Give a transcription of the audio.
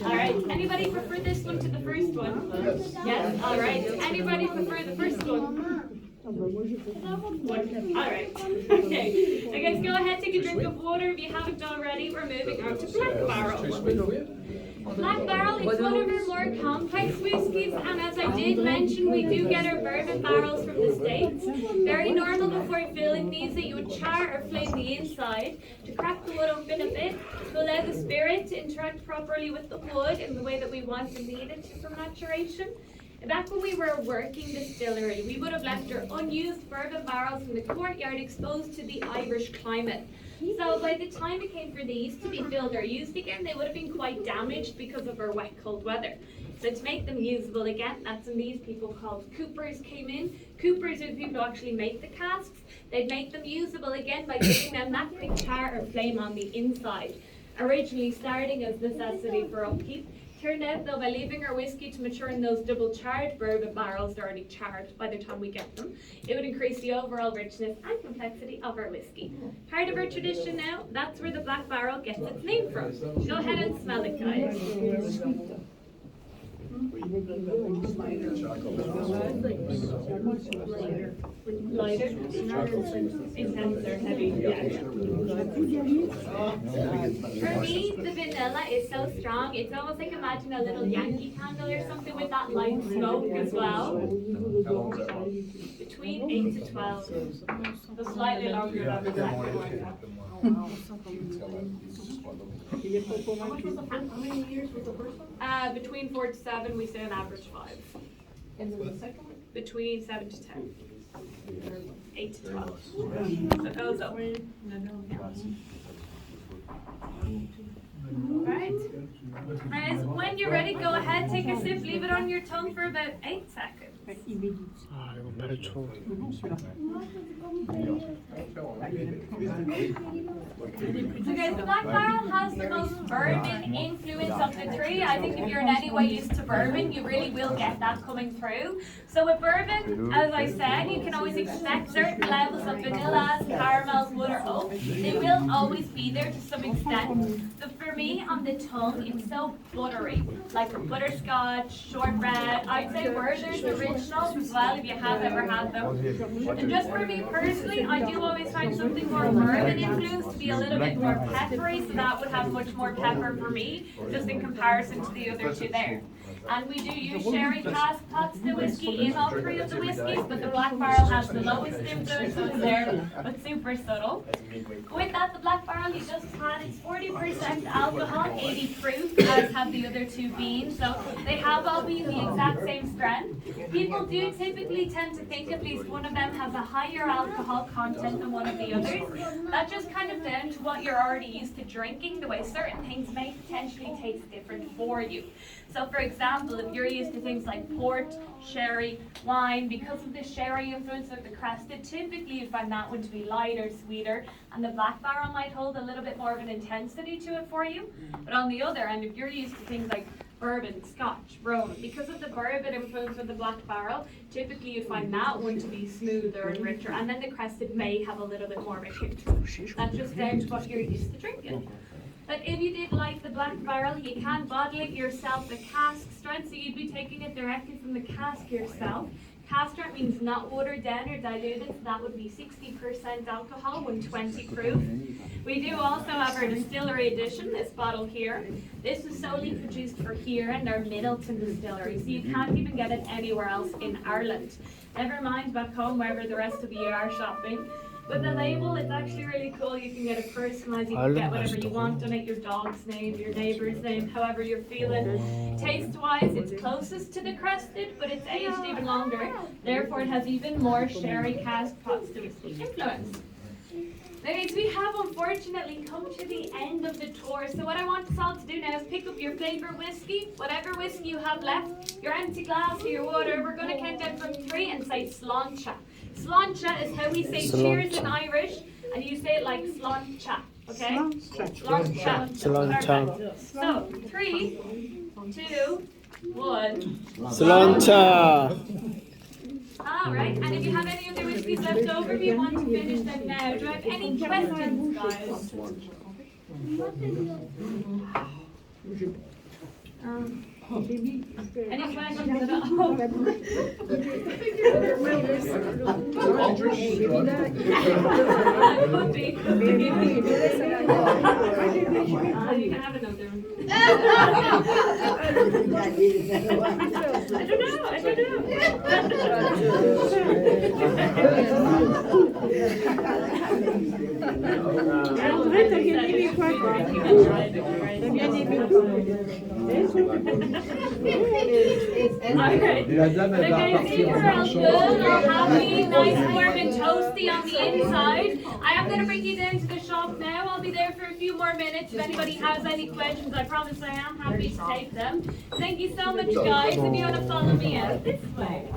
All right. Anybody prefer this one to the first one? Yes. All right. Anybody prefer the first one? All right. Okay. So guys, go ahead, take a drink of water if you haven't already. We're moving on to Black Barrel. Black Barrel is one of our more complex whiskies, and as I did mention, we do get our bourbon barrels from the States. Very normal before filling these that you would char or flame the inside to crack the wood open a bit to allow the spirit to interact properly with the wood in the way that we want and need it for maturation. Back when we were a working distillery, we would have left our unused bourbon barrels in the courtyard exposed to the Irish climate. So by the time it came for these to be filled or used again, they would have been quite damaged because of our wet, cold weather. So to make them usable again, that's when these people called coopers came in. Coopers are the people who actually make the casks. They'd make them usable again by giving them that quick char or flame on the inside. Originally starting as necessity for upkeep, turned out though by leaving our whiskey to mature in those double charred bourbon barrels, they're already charred by the time we get them, it would increase the overall richness and complexity of our whiskey. Part of our tradition now, that's where the Black Barrel gets its name from. Go ahead and smell it, guys. Lighter, intenser, heavy. For me, the vanilla is so strong. It's almost like imagine a little Yankee candle or something with that light smoke as well. Between 8 to 12, so slightly longer than the black one. How many years was the first one? Between 4 to 7, we say an average 5. And then the second one? Between 7 to 10. 8 to 12. So it goes up. Right. And when you're ready, go ahead, take a sip, leave it on your tongue for about 8 seconds. 아, 이거 배 쳐. So guys, the Black Barrel has the most bourbon influence of the three. I think if you're in any way used to bourbon, you really will get that coming through. So with bourbon, as I said, you can always expect certain levels of vanillas, caramels, wood or oak. They will always be there to some extent. But for me, on the tongue, it's so buttery, like a butterscotch, shortbread. I'd say Werther's originals as well, if you have ever had them. And just for me personally, I do always find something more bourbon influenced to be a little bit more peppery, so that would have much more pepper for me, just in comparison to the other two there. And we do use sherry cask pots, the whiskey in all three of the whiskies, but the Black Barrel has the lowest influence, so it's there, but super subtle. With that, the Black Barrel you just had, it's 40% alcohol, 80 proof, as have the other two been, so they have all been the exact same strength. People do typically tend to think at least one of them has a higher alcohol content than one of the others. That's just kind of down to what you're already used to drinking, the way certain things may potentially taste different for you. So for example, if you're used to things like port, sherry, wine, because of the sherry influence of the crested, typically you find that one to be lighter, sweeter, and the Black Barrel might hold a little bit more of an intensity to it for you. But on the other end, if you're used to things like bourbon, scotch, rom, because of the bourbon influence of the Black Barrel, typically you find that one to be smoother and richer, and then the crested may have a little bit more of a hit. That's just down to what you're used to drinking. But if you did like the Black Barrel, you can bottle it yourself, the cask strength, so you'd be taking it directly from the cask yourself. Cask strength means not watered down or diluted, so that would be 60% alcohol, 120 proof. We do also have our distillery edition, this bottle here. This was solely produced for here in our Middleton distillery, so you can't even get it anywhere else in Ireland. Never mind back home, wherever the rest of you are shopping. With the label, it's actually really cool. You can get it personalized. You can get whatever you want on it, your dog's name, your neighbor's name, however you're feeling. Taste-wise, it's closest to the crested, but it's aged even longer. Therefore, it has even more sherry cask pots to whiskey influence. Okay, so we have unfortunately come to the end of the tour. So what I want us all to do now is pick up your favorite whiskey, whatever whiskey you have left, your empty glass or your water. We're going to count down from 3 and say sláinte. Sláinte is how we say cheers in Irish, and you say it like sláinte, okay? Sláinte. Sláinte. So 3, 2, 1. Sláinte. All right, and if you have any other whiskeys left over, if you want to finish them now, do I have any questions, guys? Any questions at all? It would be. You can have another one. I don't Alright. The guys here are all good, all happy, nice, warm and toasty on the inside. I am going to bring you down to the shop now. I'll be there for a few more minutes. If anybody has any questions, I promise I am happy to take them. Thank you so much, guys. If you want to follow me out this way.